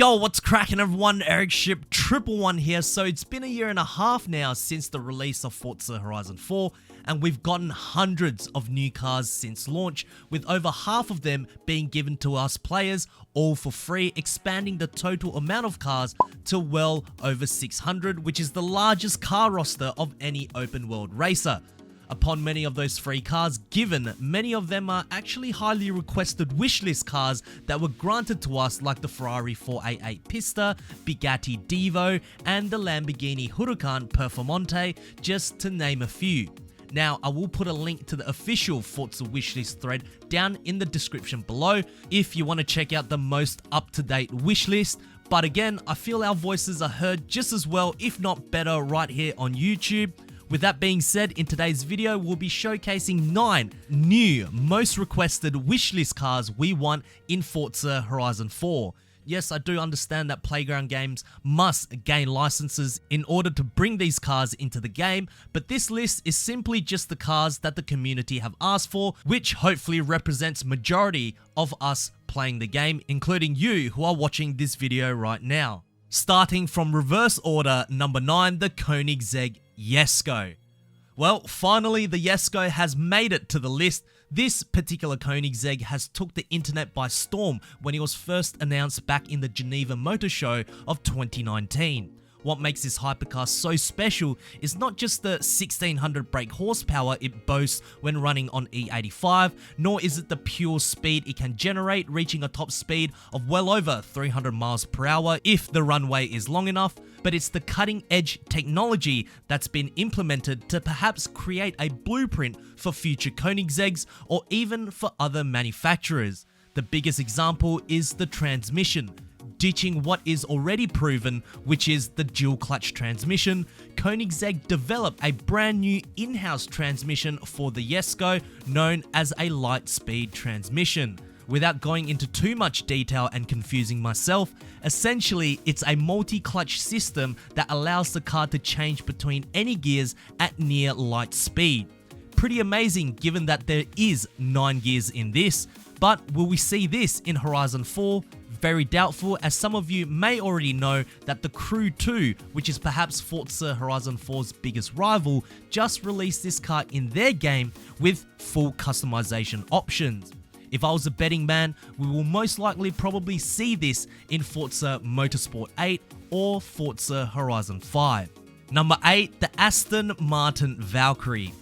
Yo, what's cracking everyone? Ericship #111 here. So it's been a year and a half now since the release of Forza Horizon 4, and we've gotten hundreds of new cars since launch, with over half of them being given to us players, all for free, expanding the total amount of cars to well over 600, which is the largest car roster of any open world racer. Upon many of those free cars given, many of them are actually highly requested wishlist cars that were granted to us, like the Ferrari 488 Pista, Bugatti Divo, and the Lamborghini Huracan Performante, just to name a few. Now, I will put a link to the official Forza wishlist thread down in the description below if you want to check out the most up-to-date wishlist. But again, I feel our voices are heard just as well, if not better, right here on YouTube. With that being said, in today's video, we'll be showcasing 9 new, most requested wishlist cars we want in Forza Horizon 4. Yes, I do understand that Playground Games must gain licenses in order to bring these cars into the game, but this list is simply just the cars that the community have asked for, which hopefully represents majority of us playing the game, including you who are watching this video right now. Starting from reverse order, number 9, the Koenigsegg Jesko. Well, finally the Jesko has made it to the list. This particular Koenigsegg has took the internet by storm when it was first announced back in the Geneva Motor Show of 2019. What makes this hypercar so special is not just the 1600 brake horsepower it boasts when running on E85, nor is it the pure speed it can generate, reaching a top speed of well over 300 miles per hour if the runway is long enough, but it's the cutting edge technology that's been implemented to perhaps create a blueprint for future Koenigsegg's or even for other manufacturers. The biggest example is the transmission. Ditching what is already proven, which is the dual clutch transmission, Koenigsegg developed a brand new in-house transmission for the Jesko known as a light speed transmission. Without going into too much detail and confusing myself, essentially it's a multi-clutch system that allows the car to change between any gears at near light speed. Pretty amazing given that there is 9 gears in this, but will we see this in Horizon 4? Very doubtful, as some of you may already know that the Crew 2, which is perhaps Forza Horizon 4's biggest rival, just released this car in their game with full customization options. If I was a betting man, we will most likely probably see this in Forza Motorsport 8 or Forza Horizon 5. Number 8, the Aston Martin Valkyrie.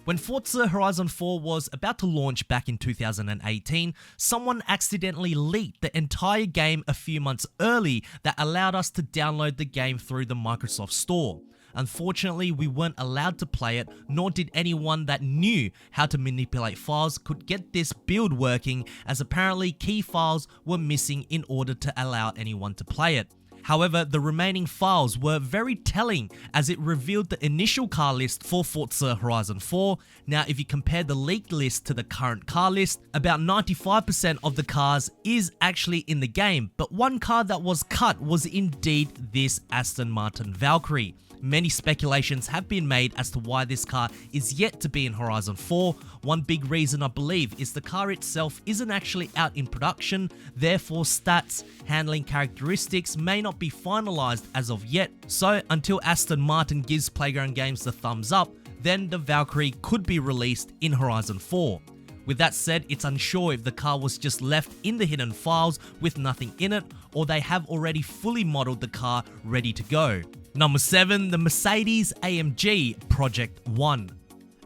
When Forza Horizon 4 was about to launch back in 2018, someone accidentally leaked the entire game a few months early that allowed us to download the game through the Microsoft Store. Unfortunately, we weren't allowed to play it, nor did anyone that knew how to manipulate files could get this build working, as apparently key files were missing in order to allow anyone to play it. However, the remaining files were very telling, as it revealed the initial car list for Forza Horizon 4. Now, if you compare the leaked list to the current car list, about 95% of the cars is actually in the game, but one car that was cut was indeed this Aston Martin Valkyrie. Many speculations have been made as to why this car is yet to be in Horizon 4. One big reason I believe is the car itself isn't actually out in production, therefore stats, handling characteristics may not be finalized as of yet. So until Aston Martin gives Playground Games the thumbs up, then the Valkyrie could be released in Horizon 4. With that said, it's unsure if the car was just left in the hidden files with nothing in it, or they have already fully modeled the car ready to go. Number 7, the Mercedes AMG Project ONE.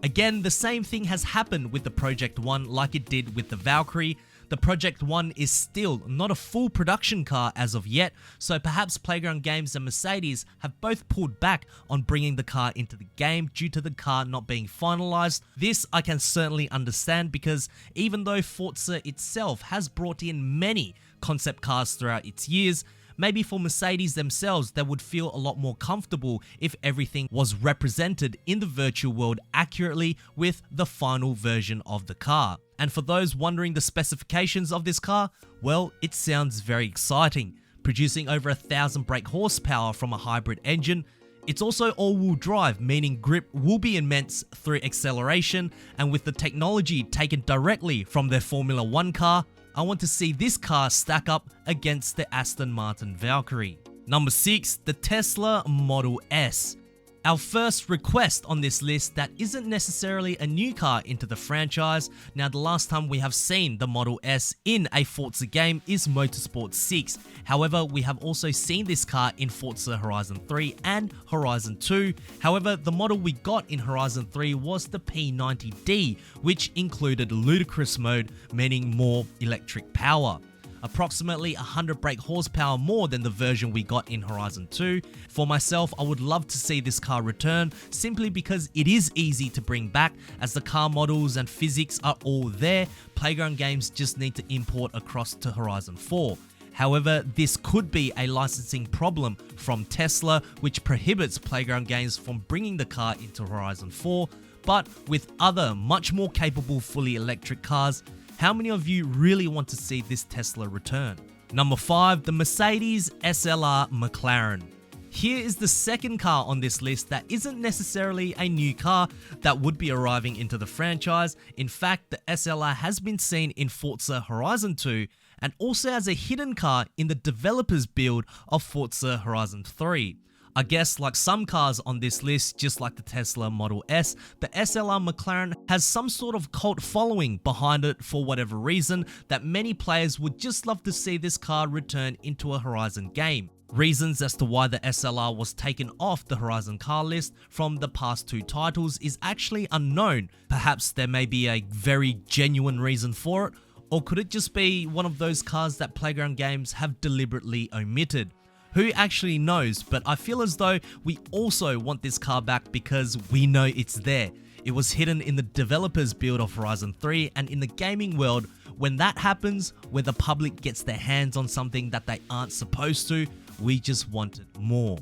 Again, the same thing has happened with the Project ONE like it did with the Valkyrie. The Project ONE is still not a full production car as of yet, so perhaps Playground Games and Mercedes have both pulled back on bringing the car into the game due to the car not being finalized. This I can certainly understand, because even though Forza itself has brought in many concept cars throughout its years, maybe for Mercedes themselves, they would feel a lot more comfortable if everything was represented in the virtual world accurately with the final version of the car. And for those wondering the specifications of this car, well, it sounds very exciting. Producing over 1,000 brake horsepower from a hybrid engine, it's also all-wheel drive, meaning grip will be immense through acceleration, and with the technology taken directly from their Formula 1 car, I want to see this car stack up against the Aston Martin Valkyrie. Number 6, the Tesla Model S. Our first request on this list that isn't necessarily a new car into the franchise. Now, the last time we have seen the Model S in a Forza game is Motorsport 6. However, we have also seen this car in Forza Horizon 3 and Horizon 2. However, the model we got in Horizon 3 was the P90D, which included ludicrous mode, meaning more electric power. Approximately 100 brake horsepower more than the version we got in Horizon 2. For myself, I would love to see this car return simply because it is easy to bring back as the car models and physics are all there. Playground Games just need to import across to Horizon 4. However, this could be a licensing problem from Tesla, which prohibits Playground Games from bringing the car into Horizon 4. But with other much more capable fully electric cars, how many of you really want to see this Tesla return? Number 5, the Mercedes SLR McLaren. Here is the second car on this list that isn't necessarily a new car that would be arriving into the franchise. In fact, the SLR has been seen in Forza Horizon 2 and also as a hidden car in the developer's build of Forza Horizon 3. I guess like some cars on this list, just like the Tesla Model S, the SLR McLaren has some sort of cult following behind it for whatever reason that many players would just love to see this car return into a Horizon game. Reasons as to why the SLR was taken off the Horizon car list from the past 2 titles is actually unknown. Perhaps there may be a very genuine reason for it, or could it just be one of those cars that Playground Games have deliberately omitted? Who actually knows, but I feel as though we also want this car back because we know it's there. It was hidden in the developer's build of Horizon 3 and in the gaming world. When that happens, where the public gets their hands on something that they aren't supposed to, we just want it more.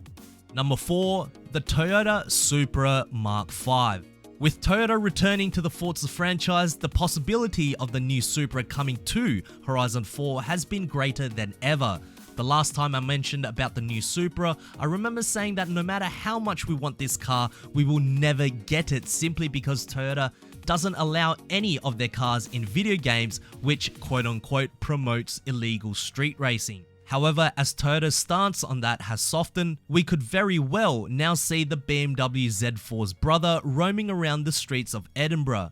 Number 4, the Toyota Supra Mark V. With Toyota returning to the Forza franchise, the possibility of the new Supra coming to Horizon 4 has been greater than ever. The last time I mentioned about the new Supra, I remember saying that no matter how much we want this car, we will never get it simply because Toyota doesn't allow any of their cars in video games, which quote-unquote promotes illegal street racing. However, as Toyota's stance on that has softened, we could very well now see the BMW Z4's brother roaming around the streets of Edinburgh.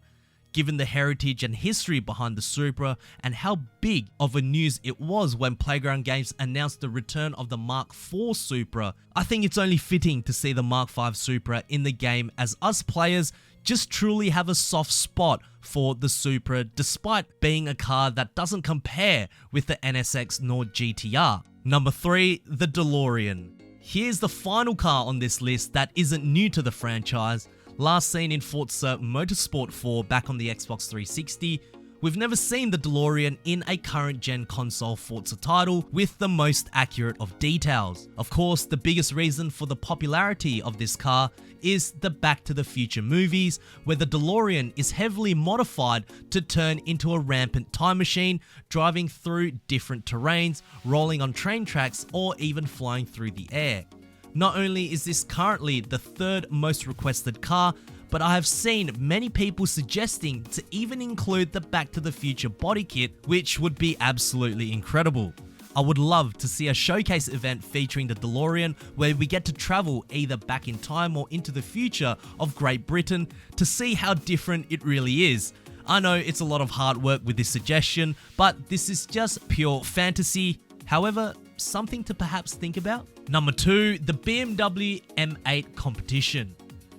Given the heritage and history behind the Supra and how big of a news it was when Playground Games announced the return of the Mark IV Supra, I think it's only fitting to see the Mark V Supra in the game as us players just truly have a soft spot for the Supra despite being a car that doesn't compare with the NSX nor GTR. Number 3, the DeLorean. Here's the final car on this list that isn't new to the franchise. Last seen in Forza Motorsport 4 back on the Xbox 360, we've never seen the DeLorean in a current gen console Forza title with the most accurate of details. Of course, the biggest reason for the popularity of this car is the Back to the Future movies, where the DeLorean is heavily modified to turn into a rampant time machine, driving through different terrains, rolling on train tracks, or even flying through the air. Not only is this currently the 3rd most requested car, but I have seen many people suggesting to even include the Back to the Future body kit, which would be absolutely incredible. I would love to see a showcase event featuring the DeLorean where we get to travel either back in time or into the future of Great Britain to see how different it really is. I know it's a lot of hard work with this suggestion, but this is just pure fantasy. However, something to perhaps think about. Number 2, the BMW M8 Competition.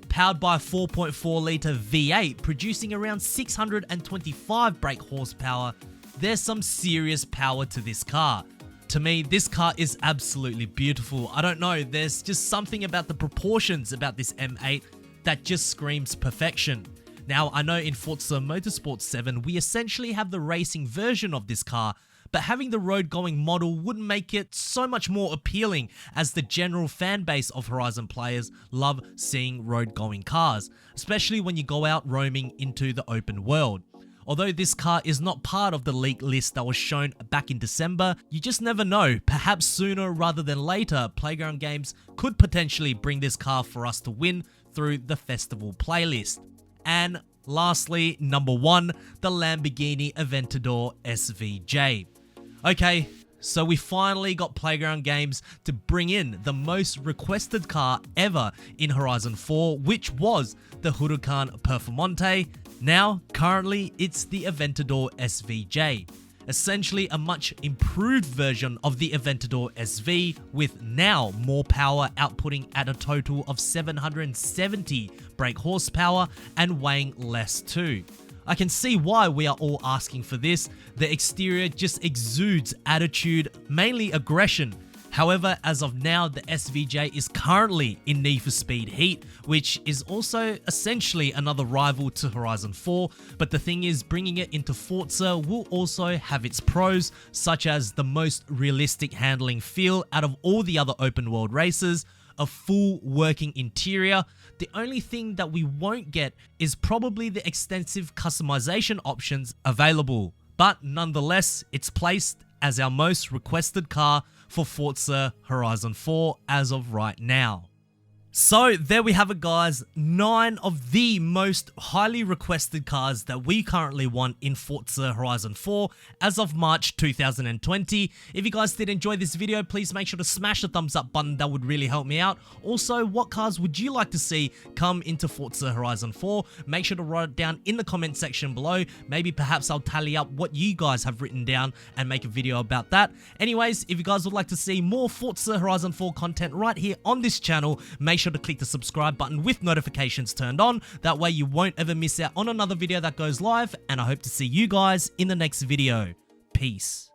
Powered by a 4.4 litre V8 producing around 625 brake horsepower, there's some serious power to this car. To me, this car is absolutely beautiful. I don't know, there's just something about the proportions about this M8 that just screams perfection. Now, I know in Forza Motorsport 7, we essentially have the racing version of this car, but having the road-going model would make it so much more appealing as the general fan base of Horizon players love seeing road-going cars, especially when you go out roaming into the open world. Although this car is not part of the leak list that was shown back in December, you just never know, perhaps sooner rather than later, Playground Games could potentially bring this car for us to win through the festival playlist. And Lastly, number 1, the Lamborghini Aventador SVJ. Okay, so we finally got Playground Games to bring in the most requested car ever in Horizon 4, which was the Huracan Performante. Now, currently, it's the Aventador SVJ. Essentially a much improved version of the Aventador SV, with now more power, outputting at a total of 770 brake horsepower and weighing less too. I can see why we are all asking for this. The exterior just exudes attitude, mainly aggression. However, as of now, the SVJ is currently in Need for Speed Heat, which is also essentially another rival to Horizon 4, but the thing is, bringing it into Forza will also have its pros, such as the most realistic handling feel out of all the other open world races, a full working interior. The only thing that we won't get is probably the extensive customization options available, but nonetheless, it's placed as our most requested car for Forza Horizon 4 as of right now. So there we have it, guys, 9 of the most highly requested cars that we currently want in Forza Horizon 4 as of March 2020. If you guys did enjoy this video, please make sure to smash the thumbs up button, that would really help me out. Also, what cars would you like to see come into Forza Horizon 4? Make sure to write it down in the comment section below. Maybe perhaps I'll tally up what you guys have written down and make a video about that. Anyways, if you guys would like to see more Forza Horizon 4 content right here on this channel, make sure to click the subscribe button with notifications turned on. That way you won't ever miss out on another video that goes live, and I hope to see you guys in the next video. Peace.